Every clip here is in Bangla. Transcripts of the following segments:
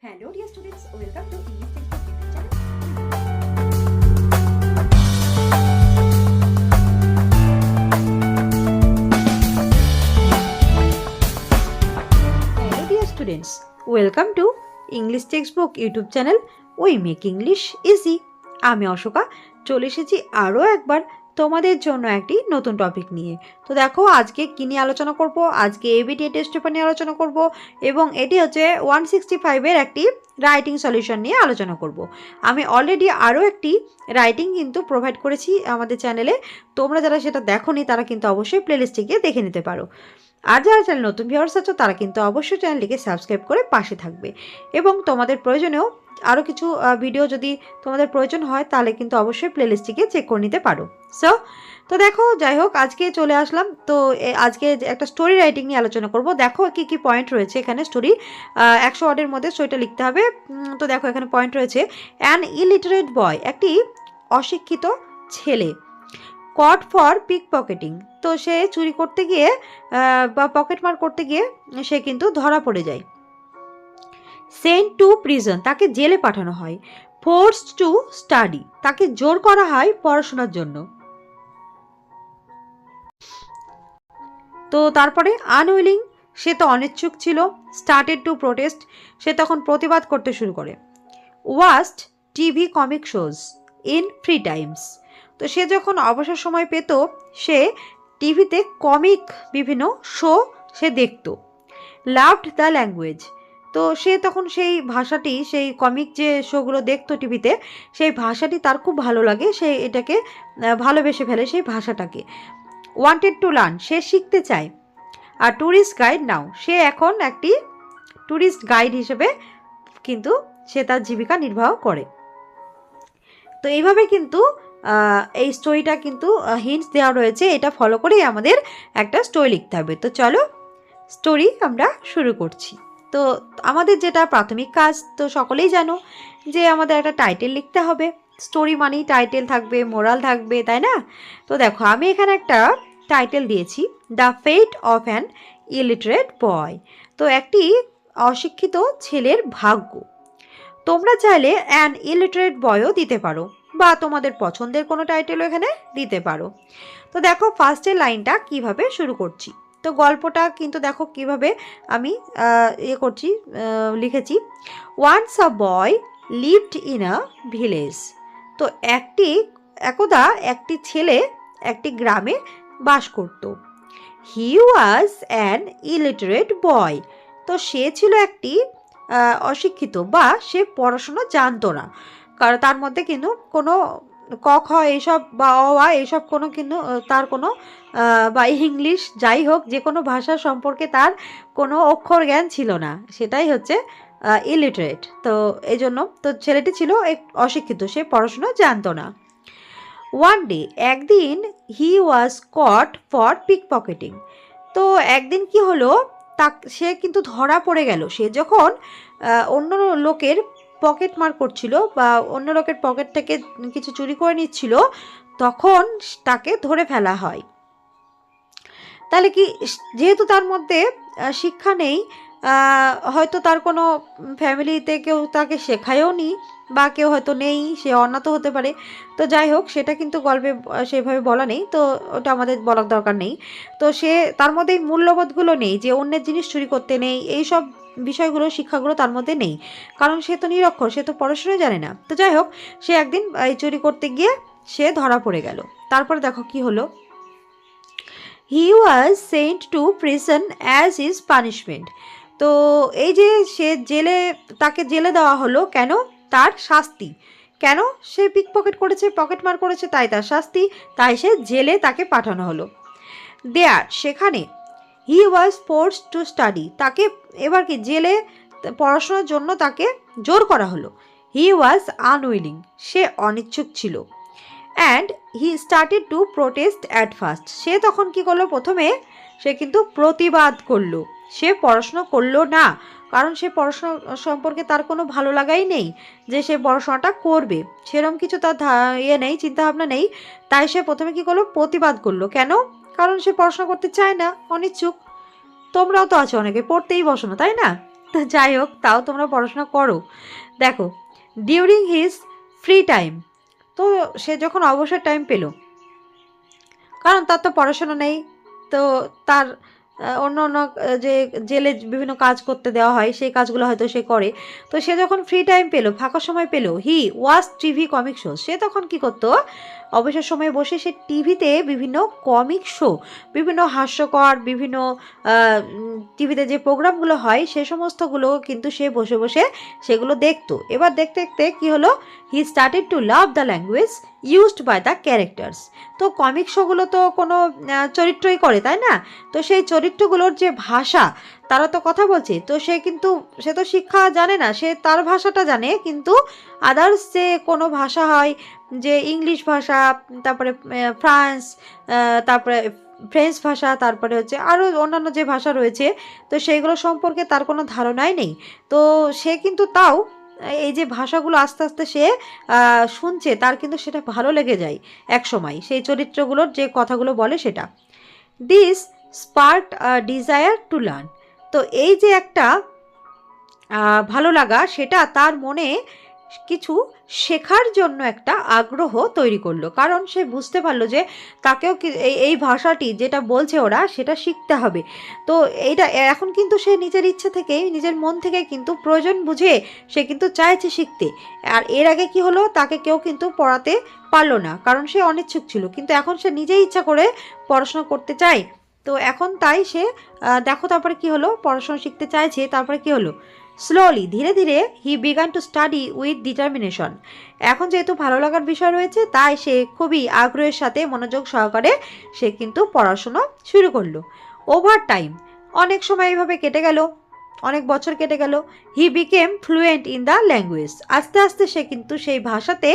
Hello dear students, welcome to English Textbook YouTube channel. Hello dear students, welcome to English Textbook YouTube channel. We make English easy. আমি অশোকা চলে এসেছি আরও একবার তোমাদের জন্য একটি নতুন টপিক নিয়ে। তো দেখো আজকে কী নিয়ে আলোচনা করব, আজকে এবিটি টেস্ট পেপার নিয়ে আলোচনা করব এবং এটি হচ্ছে 165-এর একটি রাইটিং সলিউশন নিয়ে আলোচনা করব। আমি অলরেডি আরও একটি রাইটিং কিন্তু প্রোভাইড করেছি আমাদের চ্যানেলে, তোমরা যারা সেটা দেখোনি তারা কিন্তু অবশ্যই প্লেলিস্টে গিয়ে দেখে নিতে পারো। আর যারা চ্যানেল নতুন ভিউয়ার্স আছো তারা কিন্তু অবশ্যই চ্যানেলটিকে সাবস্ক্রাইব করে পাশে থাকবে এবং তোমাদের প্রয়োজনেও আরও কিছু ভিডিও যদি তোমাদের প্রয়োজন হয় তাহলে কিন্তু অবশ্যই প্লেলিস্টটিকে চেক করে নিতে পারো। তো দেখো যাই হোক আজকে চলে আসলাম। তো আজকে একটা স্টোরি রাইটিং নিয়ে আলোচনা করব। দেখো কি কি পয়েন্ট রয়েছে এখানে। স্টোরি 100 ওয়ার্ডের মধ্যে স্টোরিটা লিখতে হবে। তো দেখো এখানে পয়েন্ট রয়েছে। অ্যান ইলিটারেট বয়, একটি অশিক্ষিত ছেলে, কট ফর পিক পকেটিং, তো সে চুরি করতে গিয়ে বা পকেটমার করতে গিয়ে সে কিন্তু ধরা পড়ে যায়। সেন্ট টু প্রিজন, তাকে জেলে পাঠানো হয়। ফোর্সড টু স্টাডি, তাকে জোর করা হয় পড়াশোনার জন্য। তো তারপরে আনউইলিং, সে তো অনিচ্ছুক ছিল। স্টার্টেড টু প্রোটেস্ট, সে তখন প্রতিবাদ করতে শুরু করে। Watched TV comic shows in free Times, তো সে যখন অবসর সময় পেত সে টিভিতে কমিক বিভিন্ন শো সে দেখত। লাভড দ্য ল্যাঙ্গুয়েজ, তো সে তখন সেই ভাষাটি, সেই কমিক যে শোগুলো দেখতো টিভিতে, সেই ভাষাটি তার খুব ভালো লাগে, সে এটাকে ভালোবেসে ফেলে সেই ভাষাটাকে। ওয়ান্টেড টু লার্ন, সে শিখতে চায়। আর ট্যুরিস্ট গাইড নাও, সে এখন একটি ট্যুরিস্ট গাইড হিসেবে কিন্তু সে তার জীবিকা নির্বাহ করে। তো এইভাবে কিন্তু এই স্টোরিটা কিন্তু হিন্টস দেওয়া রয়েছে, এটা ফলো করেই আমাদের একটা স্টোরি লিখতে হবে। তো চলো স্টোরি আমরা শুরু করছি। তো আমাদের যেটা প্রাথমিক কাজ তো সকলেই জানো যে আমাদের একটা টাইটেল লিখতে হবে। স্টোরি মানেই টাইটেল থাকবে, মোরাল থাকবে, তাই না? তো দেখো আমি এখানে একটা টাইটেল দিয়েছি, the fate of an illiterate boy, তো একটি অশিক্ষিত ছেলের ভাগ্য। তোমরা চাইলে অ্যান ইলিটারেট বয়ও দিতে পারো বা তোমাদের পছন্দের কোনো টাইটেলও এখানে দিতে পারো। তো দেখো ফার্স্টের লাইনটা কিভাবে শুরু করছি। তো গল্পটা কিন্তু দেখো কিভাবে আমি লিখেছি। Once a boy lived in a village, তো একদা একটি ছেলে একটি গ্রামে বাস করত। হি ওয়াজ অ্যান ইলিটারেট বয়, তো সে ছিল একটি অশিক্ষিত বা সে পড়াশোনা জানতো না, কারণ তার মধ্যে কিন্তু কোনো ক খ এইসব বা অ আ এইসব কোনো কিন্তু তার কোনো বা ইংলিশ যাই হোক যে কোনো ভাষা সম্পর্কে তার কোনো অক্ষর জ্ঞান ছিল না, সেটাই হচ্ছে ইলিটারেট। তো এই জন্য তো ছেলেটি ছিল অশিক্ষিত, সে পড়াশোনা জানতো না। ওয়ান ডে, একদিন, হি ওয়াজ কট ফর পিক পকেটিং, তো একদিন কি হলো, সে কিন্তু ধরা পড়ে গেল। সে যখন অন্য লোকের পকেট মার করছিল বা অন্য লোকের পকেট থেকে কিছু চুরি করে নিচ্ছিল, তখন তাকে ধরে ফেলা হয়। তাহলে কি, যেহেতু তার মধ্যে শিক্ষা নেই, হয়তো তার কোনো ফ্যামিলিতে কেউ তাকে শেখায়ও নি বা কেউ হয়তো নেই, সে অনাথ হতে পারে। তো যাই হোক সেটা কিন্তু গল্পে সেভাবে বলা নেই, তো ওটা আমাদের বলার দরকার নেই। তো সে তার মধ্যে এই মূল্যবোধগুলো নেই যে অন্যের জিনিস চুরি করতে নেই, এই সব বিষয়গুলো শিক্ষাগুলো তার মধ্যে নেই, কারণ সে তো নিরক্ষর, সে তো পড়াশোনা জানে না। তো যাই হোক সে একদিন এই চুরি করতে গিয়ে সে ধরা পড়ে গেল। তারপরে দেখো কি হলো। He was sent to prison as his punishment, তো এই যে সে তাকে জেলে দেওয়া হলো, কেন? তার শাস্তি। কেন? সে পিক পকেট করেছে, পকেটমার করেছে, তাই তার শাস্তি, তাই সে জেলে তাকে পাঠানো হলো। দেয়ার, সেখানে, হি ওয়াজ ফোর্সড টু স্টাডি, তাকে এবার কি জেলে পড়াশোনার জন্য তাকে জোর করা হলো। হি ওয়াজ আনউইলিং, সে অনিচ্ছুক ছিল। And he started to protest at first, সে তখন কি করলো, প্রথমে সে কিন্তু প্রতিবাদ করলো, সে পড়াশোনা করলো না, কারণ সে পড়াশোনা সম্পর্কে তার কোনো ভালো লাগাই নেই যে সে পড়াশোনাটা করবে, সেরকম কিছু তার নেই, চিন্তাভাবনা নেই। তাই সে প্রথমে কি করলো, প্রতিবাদ করলো। কেন? কারণ সে পড়াশোনা করতে চায় না, অনিচ্ছুক। তোমরাও তো আছো অনেকে, পড়তেই বসো না, তাই না? তো যাই হোক, তাও তোমরা পড়াশোনা করো। দেখো, ডিউরিং হিজ ফ্রি টাইম, তো সে যখন অবসর টাইম পেল, কারণ তার তো পড়াশোনা নেই, তো তার অন্য অন্য যে জেলে বিভিন্ন কাজ করতে দেওয়া হয় সেই কাজগুলো হয়তো সে করে। তো সে যখন ফ্রি টাইম পেলো, ফাঁকা সময় পেলো, হি ওয়াচ টিভি কমিক শো, সে তখন কি করতো, অবসর সময়ে বসে সে টিভিতে বিভিন্ন কমিক শো, বিভিন্ন হাস্যকর বিভিন্ন টিভিতে যে প্রোগ্রামগুলো হয় সে সমস্তগুলো কিন্তু সে বসে বসে সেগুলো দেখতো। এবার দেখতে দেখতে কী হলো, he started to love the language used by the characters. তো কমিক শোগুলো তো কোনো চরিত্রই করে, তাই না? তো সেই চরিত্রগুলোর যে ভাষা, তারা তো কথা বলছে, তো সে তো শিক্ষা জানে না, সে তার ভাষাটা জানে, কিন্তু আদার্স যে কোনো ভাষা হয়, যে ইংলিশ ভাষা, তারপরে ফ্রান্স, তারপরে ফ্রেঞ্চ ভাষা, তারপরে হচ্ছে আরও অন্যান্য যে ভাষা রয়েছে, তো সেইগুলো সম্পর্কে তার কোনো ধারণাই নেই। তো সে কিন্তু তাও এই যে ভাষাগুলো আস্তে আস্তে সে শুনছে, তার কিন্তু সেটা ভালো লেগে যায় এক সময়, সেই চরিত্রগুলোর যে কথাগুলো বলে সেটা। This sparked desire to learn. তো এই যে একটা ভালো লাগা, সেটা তার মনে কিছু শেখার জন্য একটা আগ্রহ তৈরি করলো, কারণ সে বুঝতে পারলো যে তাকেও এই ভাষাটি যেটা বলছে ওরা, সেটা শিখতে হবে। তো এইটা এখন কিন্তু সে নিজের ইচ্ছে থেকে, নিজের মন থেকে কিন্তু প্রয়োজন বুঝে সে কিন্তু চাইছে শিখতে। আর এর আগে কি হলো, তাকে কেউ কিন্তু পড়াতে পারলো না, কারণ সে অনিচ্ছুক ছিল, কিন্তু এখন সে নিজেই ইচ্ছা করে পড়াশোনা করতে চায়। তো এখন তাই সে দেখো তারপরে কি হলো, পড়াশোনা শিখতে চাইছে, তারপরে কি হলো, স্লোলি ধীরে ধীরে he began to study with determination. এখন যেহেতু ভালো লাগার বিষয় রয়েছে, তাই সে খুবই আগ্রহের সাথে মনোযোগ সহকারে সে কিন্তু পড়াশোনা শুরু করলো। ওভার টাইম, অনেক সময় এইভাবে কেটে গেল, অনেক বছর কেটে গেল। He became fluent in the language, আস্তে আস্তে সে কিন্তু সেই ভাষাতে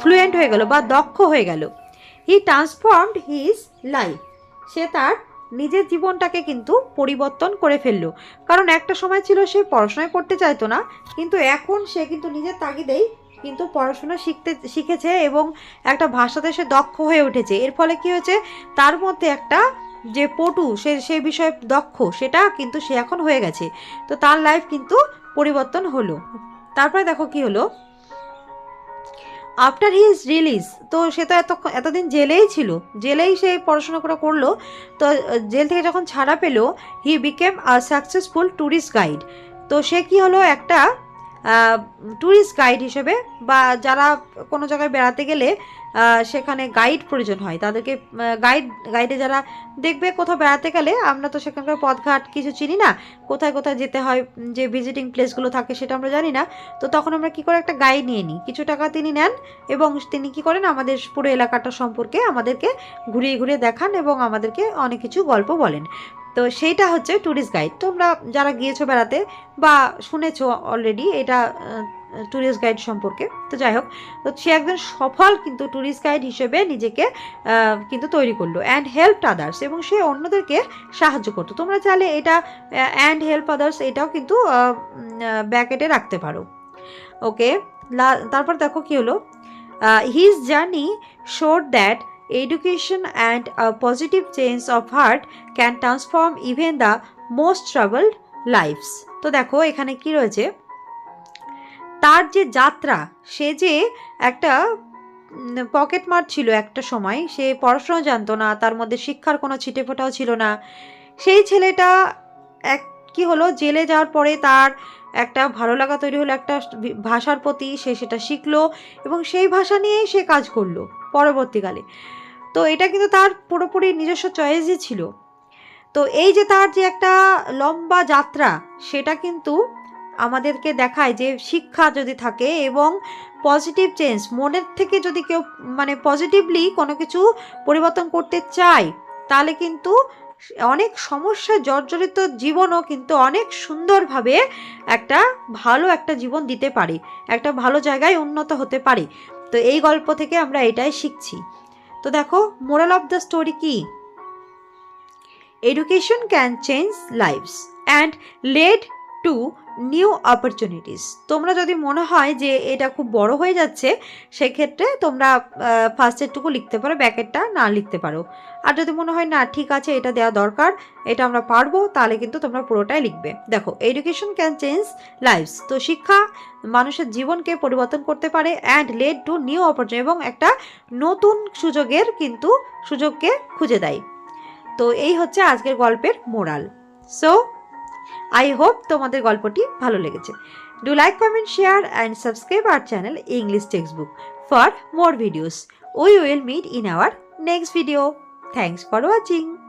ফ্লুয়েন্ট হয়ে গেল বা দক্ষ হয়ে গেল। হি ট্রান্সফর্মড হিজ লাইফ, সে তার নিজের জীবনটাকে কিন্তু পরিবর্তন করে ফেললো, কারণ একটা সময় ছিল সে পড়াশোনা করতে চাইতো না, কিন্তু এখন সে কিন্তু নিজের তাগিদেই কিন্তু পড়াশোনা শিখেছে এবং একটা ভাষাতে সে দক্ষ হয়ে উঠেছে। এর ফলে কি হয়েছে, তার মধ্যে একটা যে পটু, সে বিষয়ে দক্ষ, সেটা কিন্তু সে এখন হয়ে গেছে। তো তার লাইফ কিন্তু পরিবর্তন হলো। তারপরে দেখো কি হলো, আফটার হিজ রিলিজ, তো সে তো এতদিন জেলেই ছিল, জেলেই সে পড়াশোনা করলো। তো জেল থেকে যখন ছাড়া পেল, he became a successful tourist guide. তো সে কি হলো, একটা ট্যুরিস্ট গাইড হিসেবে, বা কোনো জায়গায় বেড়াতে গেলে সেখানে গাইড প্রয়োজন হয়, তাদেরকে গাইডে যারা দেখবে, কোথাও বেড়াতে গেলে আমরা তো সেখানকার পথঘাট কিছু চিনি না, কোথায় কোথায় যেতে হয়, যে ভিজিটিং প্লেসগুলো থাকে সেটা আমরা জানি না। তো তখন আমরা কি করে, একটা গাইড নিয়ে নিই, কিছু টাকা তিনি নেন, এবং তিনি কি করেন, আমাদের পুরো এলাকাটা সম্পর্কে আমাদেরকে ঘুরিয়ে ঘুরিয়ে দেখান এবং আমাদেরকে অনেক কিছু গল্প বলেন। তো সেইটা হচ্ছে ট্যুরিস্ট গাইড। তোমরা যারা গিয়েছো বেড়াতে বা শুনেছো অলরেডি এটা ট্যুরিস্ট গাইড সম্পর্কে, তো যাই হোক, তো সে একজন সফল কিন্তু ট্যুরিস্ট গাইড হিসেবে নিজেকে কিন্তু তৈরি করলো। অ্যান্ড হেল্প আদার্স, এবং সে অন্যদেরকে সাহায্য করতো। তোমরা চাইলে এটা অ্যান্ড হেল্প আদার্স এটাও কিন্তু ব্র্যাকেটে রাখতে পারো। ওকে, তারপর দেখো কি হলো, his journey showed that education and a positive change of heart can transform even the most troubled lives. তো দেখো এখানে কি রয়েছে, তার যে যাত্রা, সে যে একটা পকেট মার ছিল একটা সময়, সে পড়াশোনা জানতো না, তার মধ্যে শিক্ষার কোনো ছিটেফোঁটাও ছিল না, সেই ছেলেটা কি হলো, জেলে যাওয়ার পরে তার একটা ভালো লাগা তৈরি হলো একটা ভাষার প্রতি, সে সেটা শিখলো এবং সেই ভাষা নিয়েই সে কাজ করলো পরবর্তীকালে। তো এটা কিন্তু তার পুরোপুরি নিজস্ব চয়েসই ছিল। তো এই যে তার যে একটা লম্বা যাত্রা, সেটা কিন্তু আমাদেরকে দেখায় যে শিক্ষা যদি থাকে এবং পজিটিভ চেঞ্জ, মনের থেকে যদি কেউ মানে পজিটিভলি কোনো কিছু পরিবর্তন করতে চায়, তাহলে কিন্তু অনেক সমস্যায় জর্জরিত জীবনও কিন্তু অনেক সুন্দরভাবে একটা ভালো একটা জীবন দিতে পারে, একটা ভালো জায়গায় উন্নত হতে পারে। তো এই গল্প থেকে আমরা এটাই শিখছি। তো দেখো মোরাল অফ দ্য স্টোরি কি, education can change lives and lead to new opportunities. তোমরা যদি মনে হয় যে এটা খুব বড় হয়ে যাচ্ছে, সেক্ষেত্রে তোমরা ফার্স্টেরটুকু লিখতে পারো, ব্যাকেটটা না লিখতে পারো। আর যদি মনে হয় না ঠিক আছে এটা দেওয়া দরকার, এটা আমরা পারবো, তাহলে কিন্তু তোমরা পুরোটাই লিখবে। দেখো, এডুকেশন ক্যান চেঞ্জ লাইফস, তো শিক্ষা মানুষের জীবনকে পরিবর্তন করতে পারে, and led to new opportunity, এবং একটা নতুন সুযোগকে খুঁজে দেয়। তো এই হচ্ছে আজকের গল্পের মোরাল। সো আই হোপ তোমাদের গল্পটি ভালো লেগেছে। Do like, comment, share and subscribe our channel English textbook for more videos. We will meet in our next video. Thanks for watching.